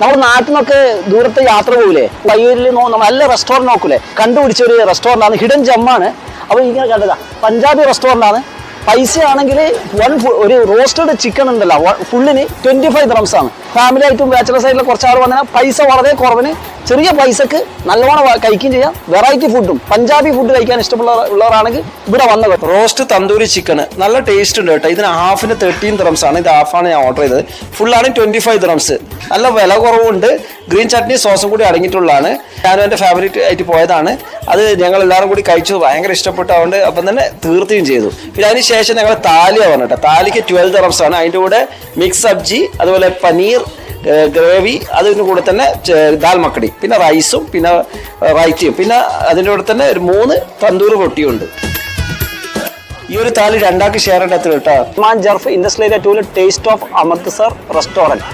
നമ്മുടെ നാട്ടിൽ നിന്നൊക്കെ ദൂരത്തെ യാത്ര പോകില്ലേ, വയ്യൂരിൽ നല്ല റെസ്റ്റോറൻറ്റ് നോക്കൂലേ, കണ്ടുപിടിച്ച ഒരു റെസ്റ്റോറൻ്റ് ആണ്, ഹിഡൻ ജമ്മാണ്. അപ്പോൾ ഇങ്ങനെ കണ്ടതാ പഞ്ചാബി റെസ്റ്റോറൻ്റ് ആണ്. പൈസ ആണെങ്കിൽ ഒരു റോസ്റ്റഡ് ചിക്കൻ ഉണ്ടല്ലോ ഫുള്ളിന് 25 dirhams ആണ്. ഫാമിലി ആയിട്ടും ബാച്ചലർ സൈഡിൽ കുറച്ചാൾ വന്നാൽ പൈസ വളരെ കുറവിന് ചെറിയ പൈസക്ക് നല്ലോണം കഴിക്കുകയും ചെയ്യാം. വെറൈറ്റി ഫുഡും പഞ്ചാബി ഫുഡ് കഴിക്കാൻ ഇഷ്ടമുള്ളവരാണെങ്കിൽ ഇവിടെ വന്നത്. റോസ്റ്റ് തന്തൂരി ചിക്കൻ നല്ല ടേസ്റ്റ് ഉണ്ട് കേട്ടോ. ഇതിന് ഹാഫിന് 13 dirhams ആണ്. ഇത് ഹാഫാണ് ഞാൻ ഓർഡർ ചെയ്തത്. ഫുള്ളാണ് 25 dirhams. നല്ല വില കുറവുണ്ട്. ഗ്രീൻ ചട്നി സോസും കൂടി അടങ്ങിയിട്ടുള്ളതാണ്. ഞാനും എൻ്റെ ഫാമിലി ആയിട്ട് പോയതാണ്. അത് ഞങ്ങൾ എല്ലാവരും കൂടി കഴിച്ചു, ഭയങ്കര ഇഷ്ടപ്പെട്ടതുകൊണ്ട് അപ്പം തന്നെ തീർത്തുകയും ചെയ്തു. പിന്നെ അതിന് ശേഷം ഞങ്ങൾ താലിയാണ് പറഞ്ഞിട്ട്, താലിക്ക് 12 dirhams ആണ്. അതിൻ്റെ കൂടെ മിക്സ് സബ്ജി, അതുപോലെ പനീർ ഗ്രേവി, അതിന് കൂടെ തന്നെ ദാൽ മക്കടി, പിന്നെ റൈസും, പിന്നെ റൈറ്റയും, പിന്നെ അതിൻ്റെ കൂടെ തന്നെ ഒരു 3 തന്തൂർ റൊട്ടിയുണ്ട്. ഈ ഒരു താലി 2 ആൾക്ക് ഷെയർ ഉണ്ടാകത്തില്ല കേട്ടോ. മാൻ ജർഫ് ഇൻഡസ്ട്രിയൽ ടൂല് ടേസ്റ്റ് ഓഫ് അമൃത്സർ റെസ്റ്റോറൻറ്റ്.